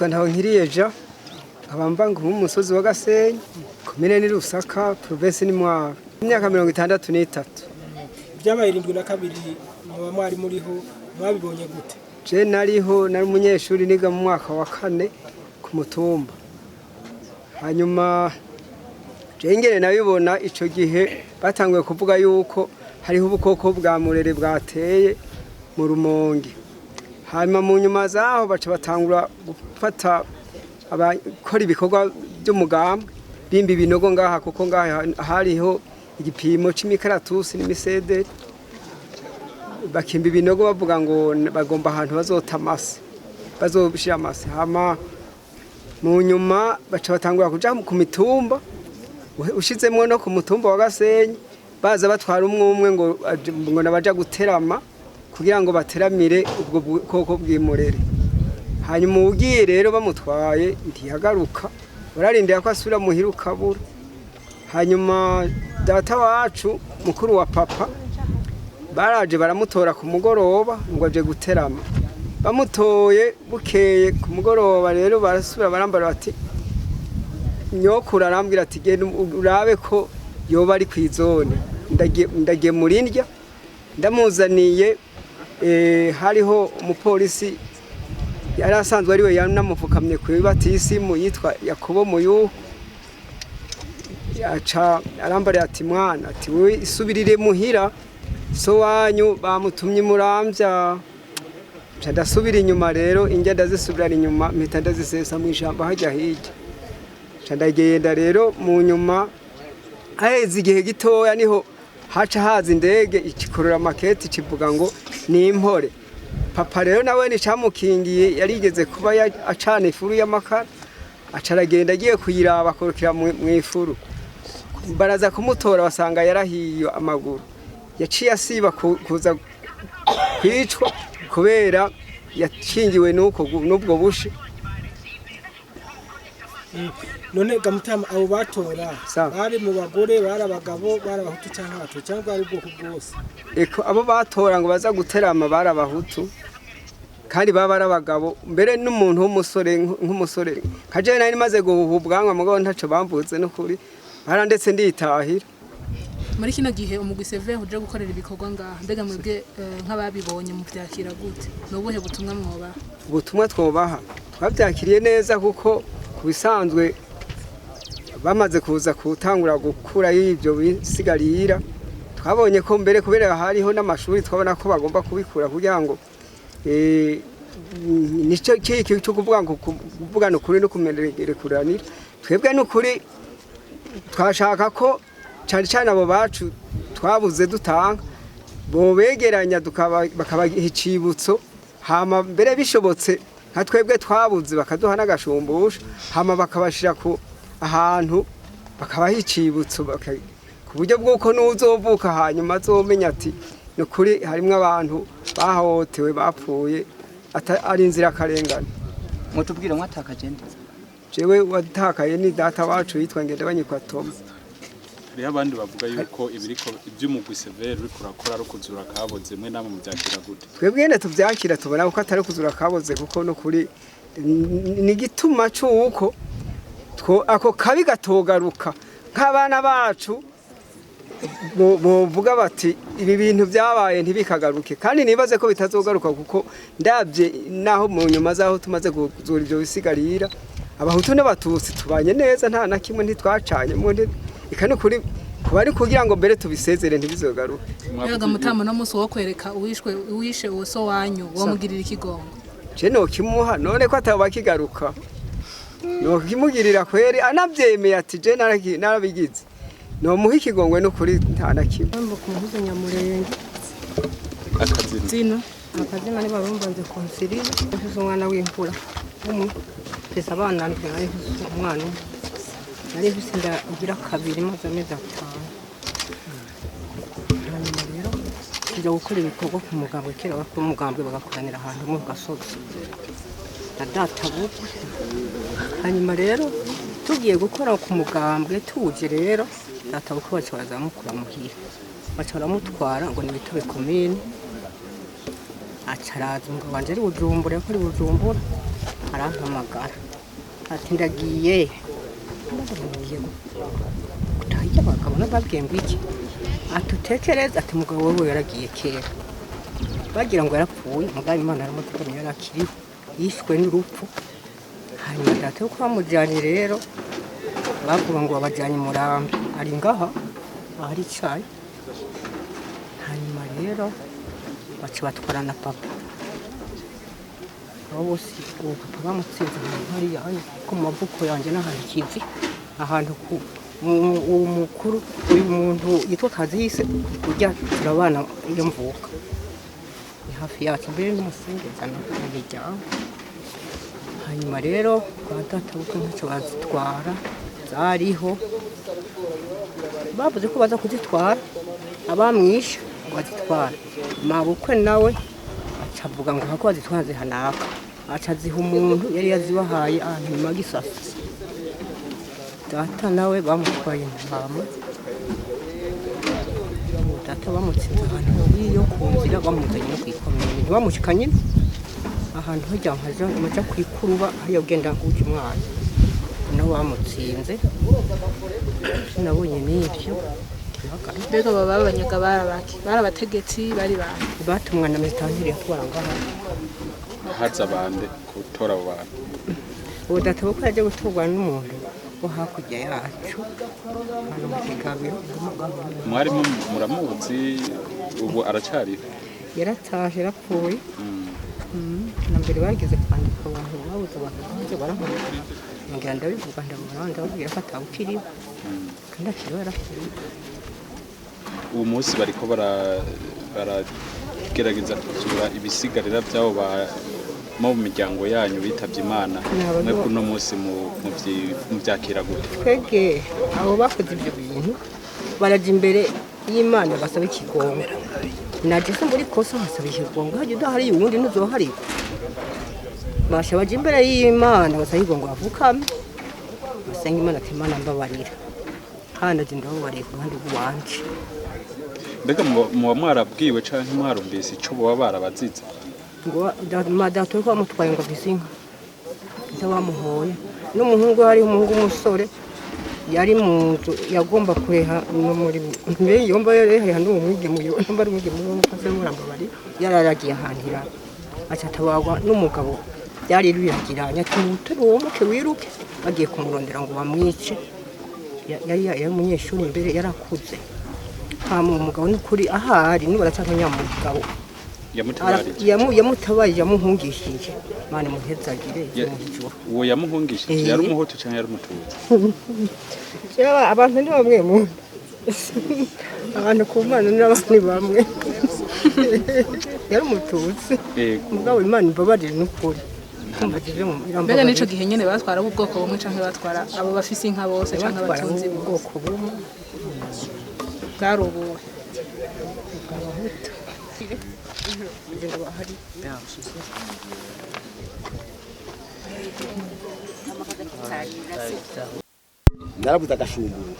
nitwa Ntivyari abamba nk'umusozi wa Gasenyi komine ni Rusaka province ni Mwaro imyaka 63 byabaye 72 muba mwari muriho mwabibonye gute je nariho nari umunyeshuri niga mu mwaka wa 4 ku mutumba hanyuma je ingene nabibona ico gihe batanguye kuvuga yuko hariho ubukoko bwa murere bwateye mu Rumonge hanyuma mu nyuma zaho baca batangura gufata abakora ibikorwa by'umugambwe bimbi binogo ngaha kuko ngaha hariho igipimo c'imikaratusi n'imisede bakimba ibinogo bavuga ngo bagomba ahantu bazotamase bazobishira amase hama mu nyuma baca batangura kuja ku mitumba ushizemwe no ku mutumba wa Gasenyi baza batwara umwe ngo nabaja guterama kugira ngo bateramire ubwo bukoko bw'imurere hanyuma ugiye rero bamutwaye ntiyagaruka bararindira ko asubira muhiruka bura hanyuma data wacu mukuru wa papa baraje baramutora ku mugoroba ngo aje guterama bamutoye bukeye ku mugoroba rero barasubira barambara bati nyokura arambwira ati genda urabe ko yoba ari kwizone ndagiye murindya ndamuzaniye hariho umupolisi yari asanzwe ari we yanamufukamye ku batisimu yitwa Yakobo Muyu yaca arambara ati mwana ati we isubirire muhira so wanyu bamutumye muramvya ndasubira inyuma rero inge ndazisubirana inyuma mpita ndazisesa mu ijambo hajya hirya ndagenda rero mu nyuma aheze igihe gitoya niho haca haza indege ikikorera maketi kivuga ngo ni impore papa rero nawe ni camukingiye yarigeze kuba acana ifuru y'amakara acaragenda agiye kuyiraba akorokera mu ifuru baraza kumutora basanga yarahiye amaguru yaciye asiba kuza kwicwa kubera yakingiwe n'ubwo bushi none gamutama abo batora bari mu bagore bari abagabo bari abahutu cyangwa abato cyangwa ari ubwoko bwose eko abo batora ngo baza guterama bari abahutu kandi baba ari abagabo mbere n'umuntu w'umusore nk'umusore kaje nari maze guhubwanwa mugabo ntaco bambuze no kuri barandetse nditahira muri kino gihe umugwi Seve uje gukorera ibikorwa ngaha mbega mwebwe nk'ababibonye mu byakira gute n'ubuhe butumwa mwobaha ubutumwa twobaha twabyakiriye neza kuko kubisanzwe bamaze kuza kutangura gukura y'ibyo bisigarira twabonye ko mbere kubera hariho n'amashuri twabona ko bagomba kubikura kugira ngo nico kiki cyo kuvuga ngo kuvugana ukuri no kumerekeranira twebwe n'ukuri twashaka ko cyane abo bacu twabuze dutanga bo begeranya bakabaha icibutso hama mbere bishobotse nka twebwe twabuze bakaduha n'agashumbusho hama bakabashira ku ahantu bakabaha icibutso ku buryo bw'uko n'uzovuka hanyuma azomenya ati nukuri harimwo abantu bahohotewe bapfuye ari inzira karengane mutubwire mwatakaje nde jewe watakaye ni data wacu yitwa Ngendabanyikwa Tom hari abandi bavuga yuko ibiriko iby'umugwi Severe uri kurakora ari kuzura kaboze mwe namwe mubyakira gute twebwe ne tuvyakira tubona ko atari kuzura kaboze kuko no kuri ni gituma cyuko ako kabi gatogaruka nk'abana bacu bovuga bati ibi bintu byabaye ntibikagaruke kandi nibaze ko bitazogaruka kuko ndabye naho mu nyuma zaho tumaze kuzura ibyo bisigarira abahutu n'abatutsi tubanye neza nta na kimwe ntitwacanye mundi ikano kuri kubari kugira ngo mbere tubisezere ntibizogaruke yaga mutama no muso wo kwereka uwishe uso wanyu wo mugirira ikigongo je no kimuha none ko ataba kigaruka no kimugirira kweri anavyemeye ati je narabigize no muha ikigongwe no kuri nta na kimwe mbo kumuhuza nyamurenge akazina akazina ni babumbanze konsirira ufuzo umwana w'impura pesa abana ndwaye umwana nari bisinda ugira kabiri maze amezi 5 hanyuma rero kujya gukora ibikorwa ku mugambwe kera ku mugambwe bagakoranira ahantu mu gasozi na data bukwe hanyuma rero tugiye gukora ku mugambwe tuje rero data bukwe bacaza mukura muhira bacara mutwara ngo ni bitobe komine acaraza ngo banje ari Bujumbura ko ari Bujumbura arampamagara ati ndagiye kutahiye abagabo n'ababwiye ngo iki atutekereza ati mugabo wewe yaragiye kera bagira ngo yarapfuye mugabo Imana aramuteganya yarakiri yishwe n'urupfu hanyuma data uko bamujyanye rero bavuga ngo babajyanye Murambi ari ngaha ahari icyayi hanyuma rero baca batwara na papa abo bose uwo papa bamutsinze hariya ku mavuko yanjye n'ahantu kivi ahantu uwo mukuru uyu muntu yitwa Kazise ujya turabana iyo mvuka ni hafi yacu mbere n'umusengeza n'umuryango hanyuma rero kwa data uko ntacyo bazitwara zariho bavuze ko baza kuzitwara abamwisha bazitwara mabukwe nawe acavuga ngo hako bazitwara zihanaka acaziha umuntu yari yazibahaye ahantu nyuma gisasa data nawe bamutwaye intama data bamutsinze ahantu iyo ku nzira bamuzanye no kwikomera ntibamushikanye ahantu hajya nkaja amaja kwikuruba hariya ugenda uje umwana nawe bamutsinze nabonye n'ibyo mbega baba babanyaga barabaki barabategetsi bari bantu batumwa na metantire yatwara ngaha haza bande gutora abo bantu ubu data ko yaje gutorwa n'umuntu wo hakurya yacu hano mu kigabiro mwari muramuzi ubu aracari yaratashe yarapfuye na mbere bageze kwandika abantu babuze abantu baramuha ngira ndabivuga ndababwira ko atawukiriho kandi akiriho yarapfuye uwo munsi bariko baragerageza kuzura ibisigarira byabo mu miryango yanyu bitavye Imana mwe kuno munsi mu byakira gute twege abo bakoze ibyo bintu baraje imbere y'Imana basaba ikigongo naje se muri kosa basaba ikigongo haje udahari uwundi ntuzohari basha baje imbere y'Imana basaba ikigongo bavukame basenga Imana ati Imana mbabarira hana je ndababariye ku ruhande rwanje mbega muba mwarabwiwe canke mwarumvise ico boba barabazize ngo madato ko amutwaye ngo bisinka ndawamuhoye n'umuhungu hari umuhungu umusore yari mu nzu yagomba kureha no muri mbere yomba yari hari umwige muyo namba ari umwige muyo kase murambabari yararagiye ahantira acatabagwa n'umugabo yari ruyagiranya ati uwo muke wiruke bagiye kumurondera ngo bamwice yari umunyeshuri imbere yarakuze hama umugabo n'ukuri ahari nubara cyangwa nyamugabo yamutabaye yamuhungishije mane muhezagire uwo yamuhungishije yari umuhutu cyangwa yari umututsi cyaba abantu ni bamwe mu abantu ku Mana n'abandi bamwe yari umututsi mugabo Imana imbabarire n'ukuri mbega nico gihe nyene batwara ubwoko bumwe canke batwara abo bafise inka bose canke abatunzi ubwoko bumwe bwarubuwe narabuze agashumburo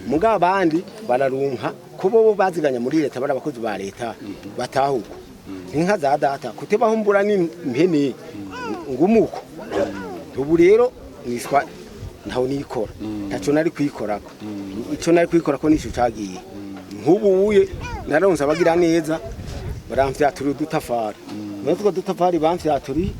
mugabo abandi bararunka kubo baziganya muri leta bari abakozi ba leta batahuko inka za data kutebaho mbura n'impene ngumuko ubu rero niswa ntaho nikora ntaco nari kwikorako ico nari kwikorako nico cagiye nkubuye naronse abagira neza baramfyatura udutafari natwo dutafari bamfyaturi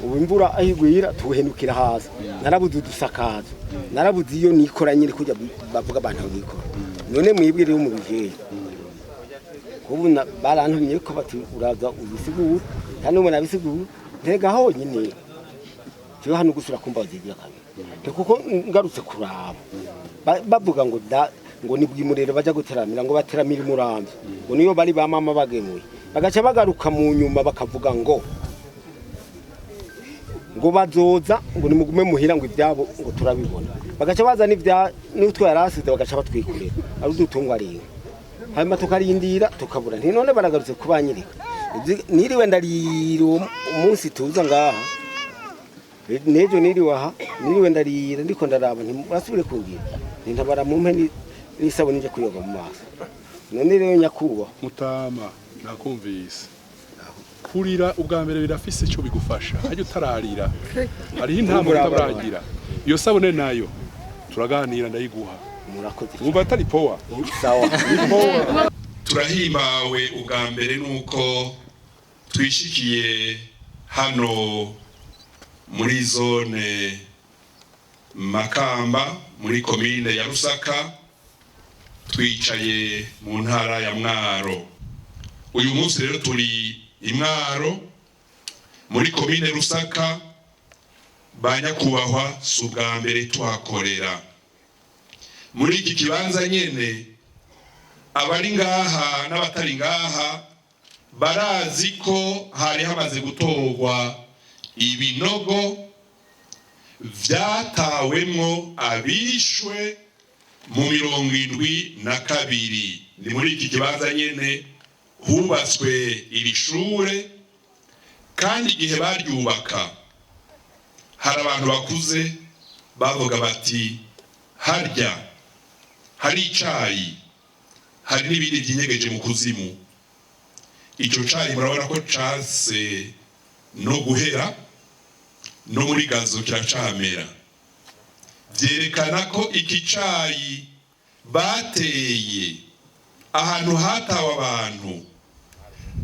ubu imvura ahigwira tuhenukira hasi narabuze udusakazo narabuze iyo nikora nyine kujya bavuga abantu nikora none mwibwire yo mu bijeje kubu barantumye ko bati uraza ubisigura kandi umuntu abisigura ntega ho nyine cyo hano gusura kumbaza ibya kabiri kuko ngarutse kuraba bavuga ngo nibwimurere baja guteramira ngo bateramira Murambi ngo niyo bari ba mama bagemuye bagaca bagaruka mu nyuma bakavuga ngo bazoza ngo nimugume muhira ngo ibyabo ngo turabibona bagaca bazana ibya n'utwo yarasize bagaca batwikurira ari udutungwa ari hanyuma tukarindira tukabura nti none baragarutse kubanyirika niriwe ndariro umunsi tuza ngaha nejo niriwe ndarira ndiko ndaraba ntimurasubire kumbwira ntabara mu mpe n'isabuni nje kuyoga mu maso none rero nyakuba mutama nakumvise kurira ubwa mbere birafise icyo bigufasha hajya utararira hariho intambwe utaragira iyo sabune nayo turaganira ndayiguha umva atari powa turahimbawe ubwa mbere nuko twishikiye hano muri zone Makamba muri komine ya Rusaka twicaye mu ntara ya Mwaro. Uyu munsi rero turi Imwaro muri komine Rusaka, banyakubahwa subwa mbere tuhakorera. Muri iki kibanza nyene abari ngaha n'abatari ngaha barazi ko hari hamaze gutorwa ibinogo vyatawemwo abishwe mu 72. Ni muri iki kibanza nyene hubatswe iri shure, kandi igihe baryubaka hari abantu bakuze bavuga bati harya hari icayi, hari n'ibindi byinyegeje mu kuzimu. Ico cayi murabona ko case no guhera no muri gazo kiracamera, vyerekana ko iki cayi bateye ahantu hatawe abantu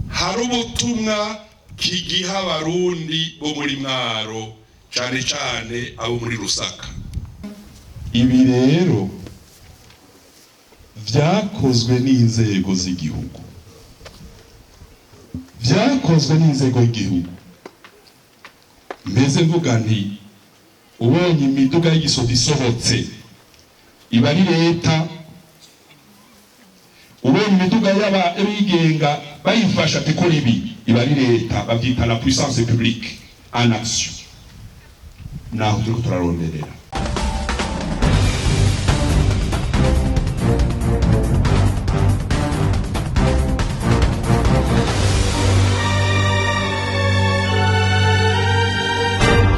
hari ubutumwa kigiha abarundi bo muri Mwaro, cane cane abo muri Rusaka. Ibi rero vyakozwe n'inzego z'igihugu, vyakozwe n'inzego y'igihugu. Mbese mvuga nti ubonye imiduga y'igisozi isohotse iba ari leta, ubonye imiduga y'abigenga bayifasha gukora ibi iba ari leta, bavyita la puissance publique en action. Naho turiko turaronderera